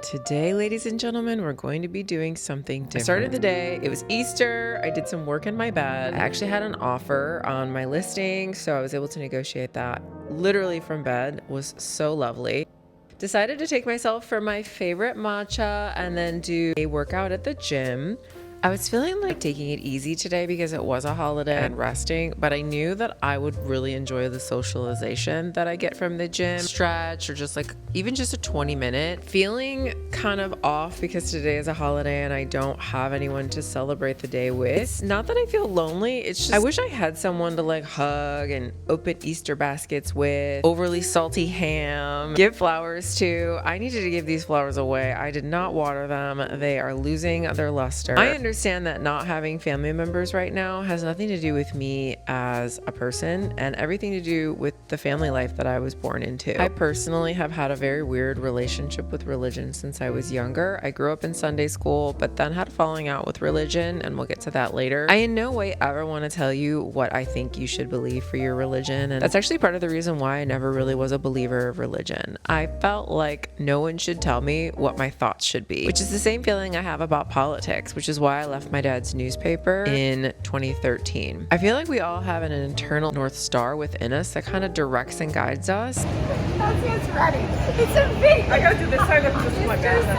Today, ladies and gentlemen, we're going to be doing something different. I started the day, it was Easter, I did some work in my bed. I actually had an offer on my listing, so I was able to negotiate that literally from bed. It was so lovely. Decided to take myself for my favorite matcha and then do a workout at the gym. I was feeling like taking it easy today because it was a holiday and resting, but I knew that I would really enjoy the socialization that I get from the gym. Stretch or just like even just a 20-minute. Feeling kind of off because today is a holiday and I don't have anyone to celebrate the day with. It's not that I feel lonely, it's just I wish I had someone to like hug and open Easter baskets with, overly salty ham, give flowers to. I needed to give these flowers away. I did not water them. They are losing their luster. I understand that not having family members right now has nothing to do with me as a person and everything to do with the family life that I was born into. I personally have had a very weird relationship with religion since I was younger. I grew up in Sunday school, but then had a falling out with religion, and we'll get to that later. I in no way ever want to tell you what I think you should believe for your religion, and that's actually part of the reason why I never really was a believer of religion. I felt like no one should tell me what my thoughts should be, which is the same feeling I have about politics, which is why I left my dad's newspaper in 2013. I feel like we all have an internal North Star within us that kind of directs and guides us. It's ready. It's a big. I gotta do this side of just my bed.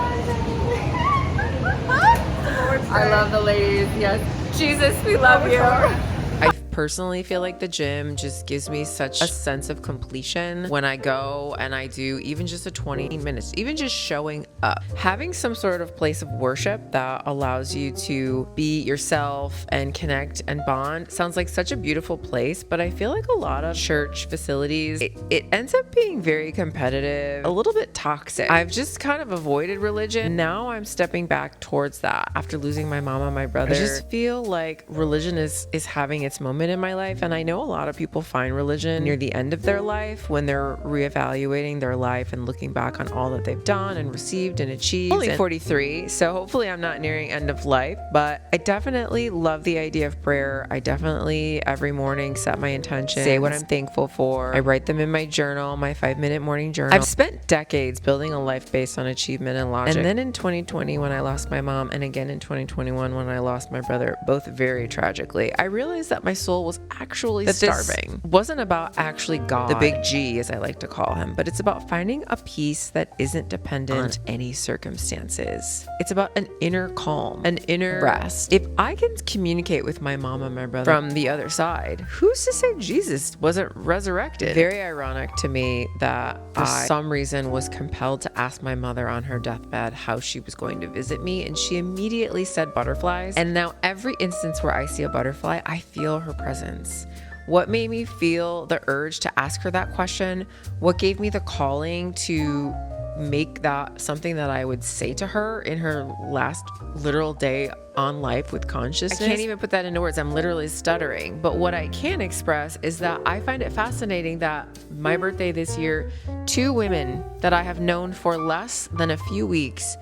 I love the ladies. Yes. Jesus, we love you. I personally feel like the gym just gives me such a sense of completion when I go and I do even just a 20 minutes, even just showing up. Having some sort of place of worship that allows you to be yourself and connect and bond sounds like such a beautiful place, but I feel like a lot of church facilities, it ends up being very competitive, a little bit toxic. I've just kind of avoided religion. Now I'm stepping back towards that after losing my mom and my brother. I just feel like religion is having its moment in my life, and I know a lot of people find religion near the end of their life when they're reevaluating their life and looking back on all that they've done and received and achieved. Only 43, so hopefully I'm not nearing end of life, but I definitely love the idea of prayer. I definitely every morning set my intentions, say what I'm thankful for. I write them in my journal, my 5-minute morning journal. I've spent decades building a life based on achievement and logic, and then in 2020 when I lost my mom, and again in 2021 when I lost my brother, both very tragically, I realized that my soul was actually starving. This wasn't about actually God, the big G as I like to call him, but it's about finding a peace that isn't dependent on any circumstances. It's about an inner calm, an inner rest. If I can communicate with my mom and my brother from the other side, who's to say Jesus wasn't resurrected? Very ironic to me that for some reason was compelled to ask my mother on her deathbed how she was going to visit me, and she immediately said butterflies. And now every instance where I see a butterfly, I feel her presence. What made me feel the urge to ask her that question? What gave me the calling to make that something that I would say to her in her last literal day on life with consciousness? I can't even put that into words. I'm literally stuttering. But what I can express is that I find it fascinating that my birthday this year, 2 women that I have known for less than a few weeks,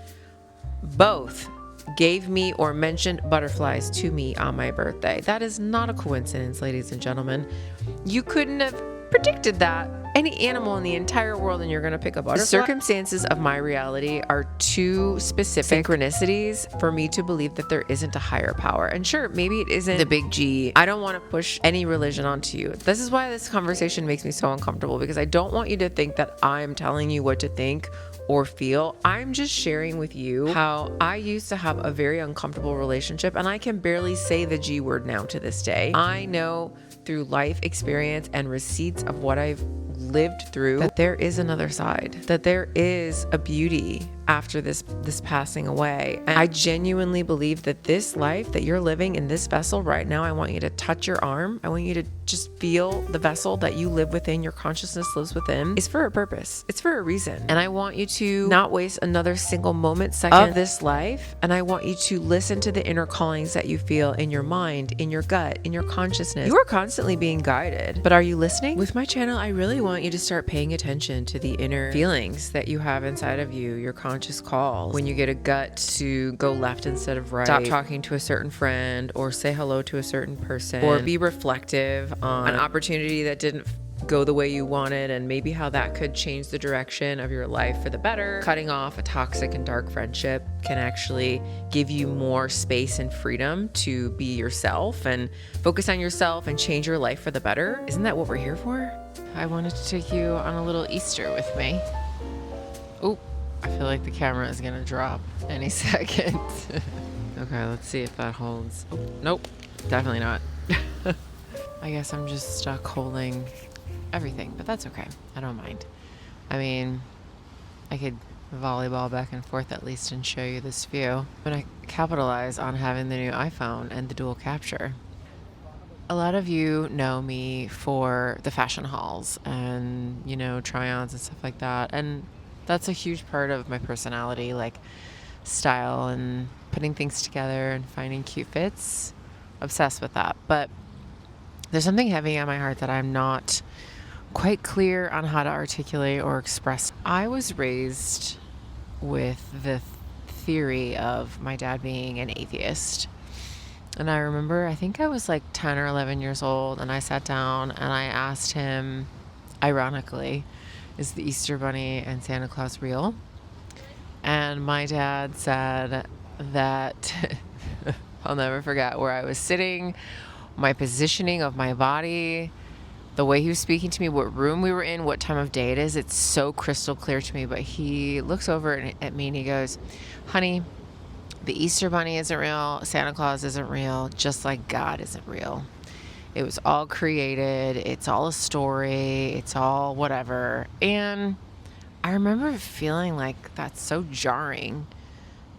both gave me or mentioned butterflies to me on my birthday. That is not a coincidence, ladies and gentlemen. You couldn't have predicted that. Any animal in the entire world and you're going to pick a butterfly. The circumstances of my reality are too specific synchronicities for me to believe that there isn't a higher power. And sure, maybe it isn't the big G. I don't want to push any religion onto you. This is why this conversation makes me so uncomfortable, because I don't want you to think that I'm telling you what to think or feel. I'm just sharing with you how I used to have a very uncomfortable relationship, and I can barely say the G word now to this day. I know through life experience and receipts of what I've lived through that there is another side, that there is a beauty after this passing away. And I genuinely believe that this life that you're living in this vessel right now, I want you to touch your arm. I want you to just feel the vessel that you live within, your consciousness lives within, is for a purpose. It's for a reason. And I want you to not waste another single moment, second of this life. And I want you to listen to the inner callings that you feel in your mind, in your gut, in your consciousness. You are constantly being guided, but are you listening? With my channel, I really want you to start paying attention to the inner feelings that you have inside of you, your conscious calls. When you get a gut to go left instead of right, stop talking to a certain friend or say hello to a certain person, or be reflective on an opportunity that didn't go the way you want it, and maybe how that could change the direction of your life for the better. Cutting off a toxic and dark friendship can actually give you more space and freedom to be yourself and focus on yourself and change your life for the better. Isn't that what we're here for? I wanted to take you on a little Easter with me. Oh, I feel like the camera is gonna drop any second. Okay, let's see if that holds. Oh, nope, definitely not. I guess I'm just stuck holding everything, but that's okay. I don't mind. I mean, I could volleyball back and forth at least and show you this view. I'm gonna capitalize on having the new iPhone and the dual capture. A lot of you know me for the fashion hauls and, you know, try-ons and stuff like that. And that's a huge part of my personality, like style and putting things together and finding cute fits. Obsessed with that. But there's something heavy on my heart that I'm not quite clear on how to articulate or express. I was raised with the theory of my dad being an atheist. And I remember, I think I was like 10 or 11 years old, and I sat down and I asked him, ironically, is the Easter Bunny and Santa Claus real? And my dad said that I'll never forget where I was sitting, my positioning of my body, the way he was speaking to me, what room we were in, what time of day it is. It's so crystal clear to me. But he looks over at me and he goes, honey, the Easter Bunny isn't real. Santa Claus isn't real, just like God isn't real. It was all created. It's all a story. It's all whatever. And I remember feeling like that's so jarring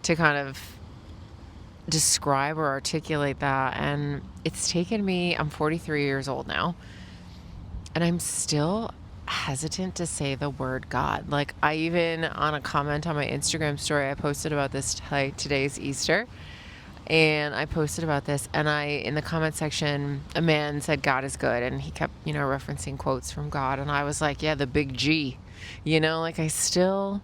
to kind of describe or articulate that. And it's taken me, I'm 43 years old now, and I'm still hesitant to say the word God. Like, I even, on a comment on my Instagram story, I posted about this, like, today's Easter, and I posted about this, and in the comment section, a man said God is good, and he kept, you know, referencing quotes from God, and I was like, yeah, the big G, you know, like, I still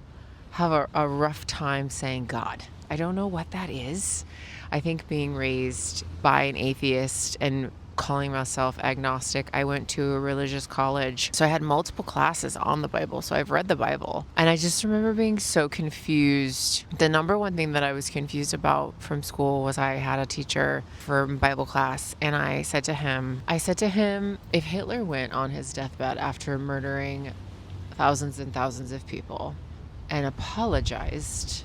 have a rough time saying God. I don't know what that is. I think being raised by an atheist and calling myself agnostic, I went to a religious college, so I had multiple classes on the Bible, so I've read the Bible, and I just remember being so confused. The number one thing that I was confused about from school was I had a teacher for Bible class, and I said to him, if Hitler went on his deathbed after murdering thousands and thousands of people and apologized,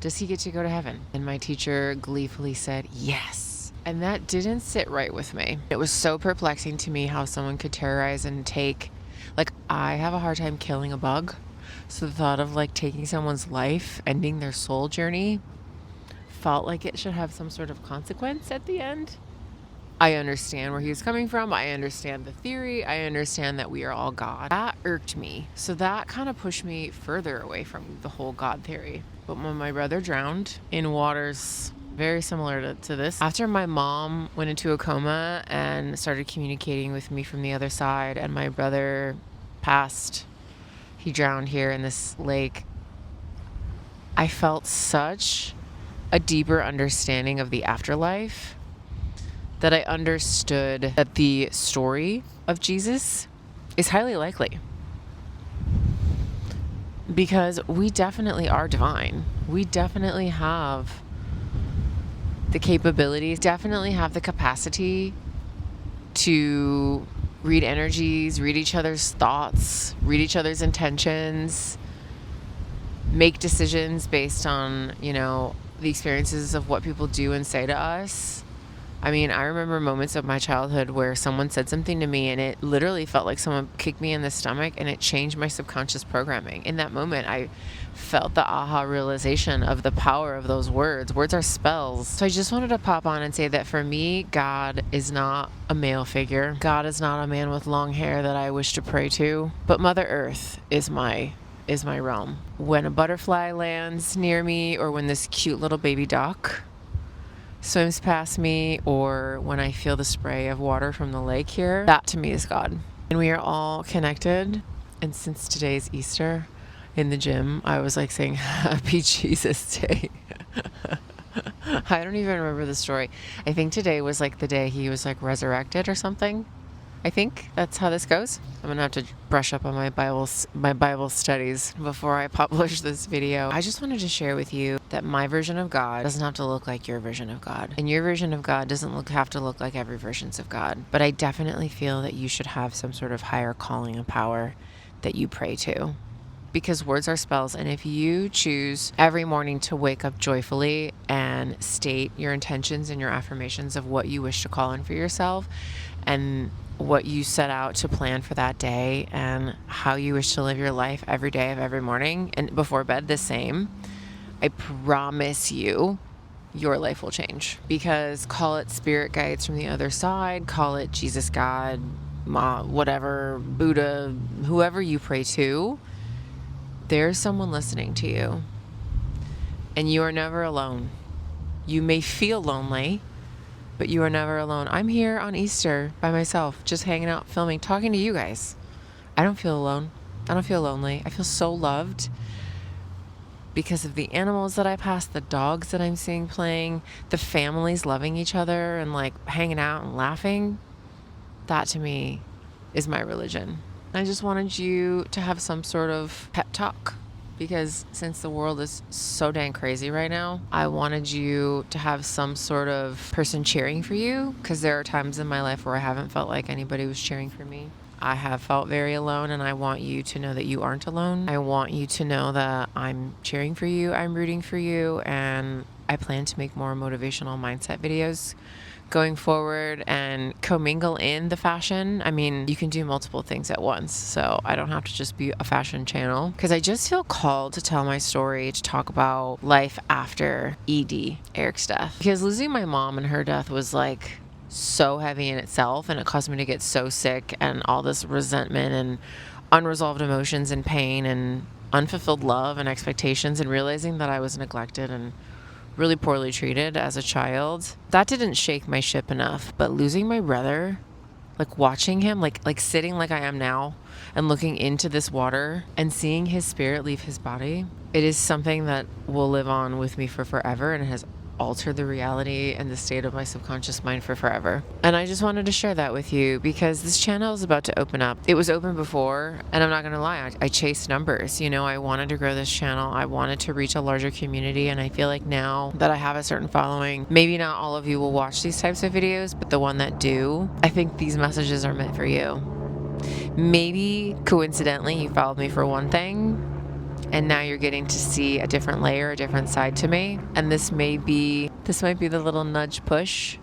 does he get to go to heaven? And my teacher gleefully said, yes. And that didn't sit right with me. It was so perplexing to me how someone could terrorize and take, like, I have a hard time killing a bug. So the thought of like taking someone's life, ending their soul journey, felt like it should have some sort of consequence at the end. I understand where he was coming from. I understand the theory. I understand that we are all God. That irked me. So that kind of pushed me further away from the whole God theory. But when my brother drowned in waters very similar to this, after my mom went into a coma and started communicating with me from the other side, and my brother passed, he drowned here in this lake, I felt such a deeper understanding of the afterlife, that I understood that the story of Jesus is highly likely. Because we definitely are divine. We definitely have the capabilities, definitely have the capacity to read energies, read each other's thoughts, read each other's intentions, make decisions based on, you know, the experiences of what people do and say to us. I mean, I remember moments of my childhood where someone said something to me and it literally felt like someone kicked me in the stomach, and it changed my subconscious programming. In that moment, I felt the aha realization of the power of those words. Words are spells. So I just wanted to pop on and say that for me, God is not a male figure. God is not a man with long hair that I wish to pray to, but Mother Earth is my realm. When a butterfly lands near me, or when this cute little baby duck swims past me, or when I feel the spray of water from the lake here, that to me is God. And we are all connected. And since today's Easter, in the gym, I was like saying, Happy Jesus Day. I don't even remember the story. I think today was like the day he was like resurrected or something. I think that's how this goes. I'm gonna have to brush up on my Bible studies before I publish this video. I just wanted to share with you that my version of God doesn't have to look like your version of God, and your version of God doesn't have to look like every versions of God. But I definitely feel that you should have some sort of higher calling and power that you pray to, because words are spells. And if you choose every morning to wake up joyfully and state your intentions and your affirmations of what you wish to call in for yourself, and what you set out to plan for that day, and how you wish to live your life every day of every morning and before bed the same, I promise you your life will change. Because call it spirit guides from the other side, call it Jesus, God, whatever, Buddha, whoever you pray to, there's someone listening to you, and you are never alone. You may feel lonely, but you are never alone. I'm here on Easter by myself, just hanging out, filming, talking to you guys. I don't feel alone. I don't feel lonely. I feel so loved because of the animals that I pass, the dogs that I'm seeing playing, the families loving each other and like hanging out and laughing. That to me is my religion. I just wanted you to have some sort of pep talk, because since the world is so dang crazy right now, I wanted you to have some sort of person cheering for you, because there are times in my life where I haven't felt like anybody was cheering for me. I have felt very alone, and I want you to know that you aren't alone. I want you to know that I'm cheering for you, I'm rooting for you, and I plan to make more motivational mindset videos going forward and commingle in the fashion. I mean, you can do multiple things at once, so I don't have to just be a fashion channel, because I just feel called to tell my story, to talk about life after Eric's death, because losing my mom and her death was like so heavy in itself, and it caused me to get so sick, and all this resentment and unresolved emotions and pain and unfulfilled love and expectations, and realizing that I was neglected and really poorly treated as a child. That didn't shake my ship enough. But losing my brother, like watching him, like sitting like I am now and looking into this water and seeing his spirit leave his body, it is something that will live on with me for forever, and it has altered the reality and the state of my subconscious mind for forever. And I just wanted to share that with you, because this channel is about to open up. It was open before, and I'm not gonna lie, I chased numbers. You know, I wanted to grow this channel. I wanted to reach a larger community, and I feel like now that I have a certain following, maybe not all of you will watch these types of videos, but the one that do, I think these messages are meant for you. Maybe coincidentally you followed me for one thing, and now you're getting to see a different layer, a different side to me. And this might be the little nudge push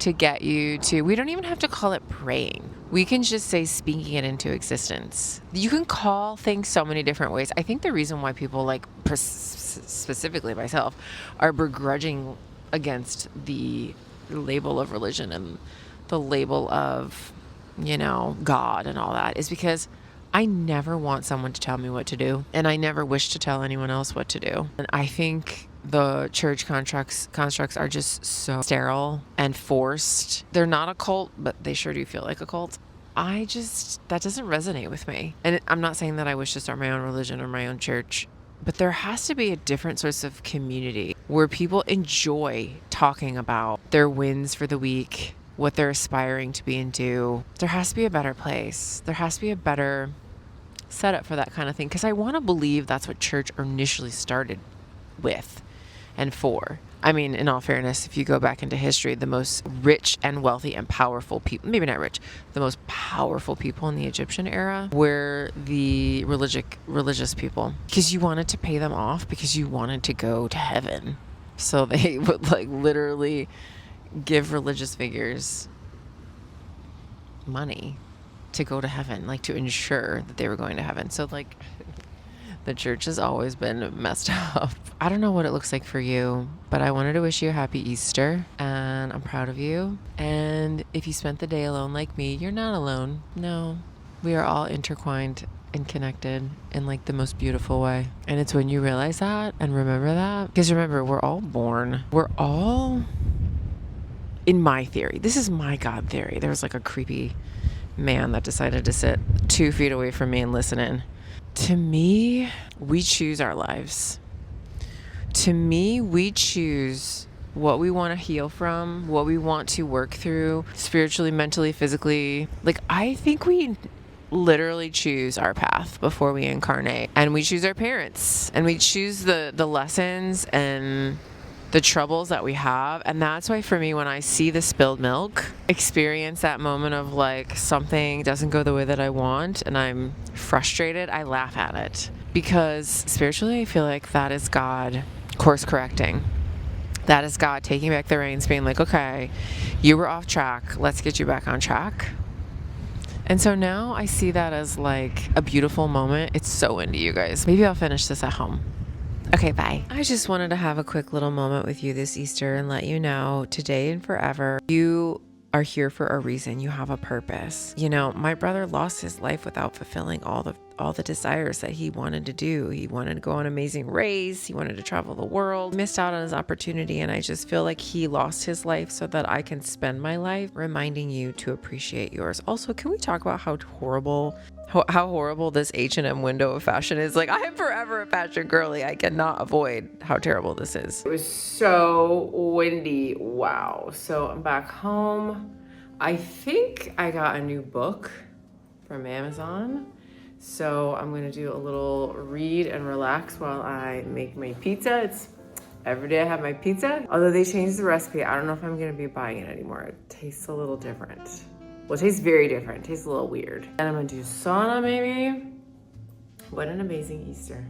to get you to, we don't even have to call it praying. We can just say speaking it into existence. You can call things so many different ways. I think the reason why people, like specifically myself, are begrudging against the label of religion and the label of, you know, God and all that is because I never want someone to tell me what to do, and I never wish to tell anyone else what to do. And I think the church constructs are just so sterile and forced. They're not a cult, but they sure do feel like a cult. That doesn't resonate with me. And I'm not saying that I wish to start my own religion or my own church, but there has to be a different source of community where people enjoy talking about their wins for the week, what they're aspiring to be and do. There has to be a better place. There has to be a better setup for that kind of thing, because I want to believe that's what church initially started with and for. I mean, in all fairness, if you go back into history, the most rich and wealthy and powerful people, maybe not rich, the most powerful people in the Egyptian era were the religious people, because you wanted to pay them off because you wanted to go to heaven. So they would like literally give religious figures money to go to heaven, like to ensure that they were going to heaven. So like the church has always been messed up. I don't know what it looks like for you, but I wanted to wish you a happy Easter, and I'm proud of you. And if you spent the day alone like me, you're not alone. No, we are all intertwined and connected in like the most beautiful way. And it's when you realize that and remember that, because remember, we're all in my theory, this is my God theory. There was like a creepy man that decided to sit 2 feet away from me and listen in. To me, we choose our lives. To me, we choose what we want to heal from, what we want to work through spiritually, mentally, physically. Like, I think we literally choose our path before we incarnate, and we choose our parents, and we choose the lessons and the troubles that we have. And that's why for me, when I see the spilled milk, experience that moment of like something doesn't go the way that I want and I'm frustrated, I laugh at it, because spiritually I feel like that is God course correcting. That is God taking back the reins, being like, okay, you were off track, let's get you back on track. And so now I see that as like a beautiful moment. It's so into you guys. Maybe I'll finish this at home. Okay, bye. I just wanted to have a quick little moment with you this Easter and let you know today and forever, you are here for a reason. You have a purpose. You know, my brother lost his life without fulfilling all the desires that he wanted to do. He wanted to go on an amazing race. He wanted to travel the world. He missed out on his opportunity. And I just feel like he lost his life so that I can spend my life reminding you to appreciate yours. Also, can we talk about how horrible this H&M window of fashion is? Like, I am forever a fashion girly. I cannot avoid how terrible this is. It was so windy. Wow. So I'm back home. I think I got a new book from Amazon. So I'm going to do a little read and relax while I make my pizza. It's every day I have my pizza. Although they changed the recipe, I don't know if I'm going to be buying it anymore. It tastes a little different. Well, it tastes very different. It tastes a little weird. And I'm gonna do sauna maybe. What an amazing Easter.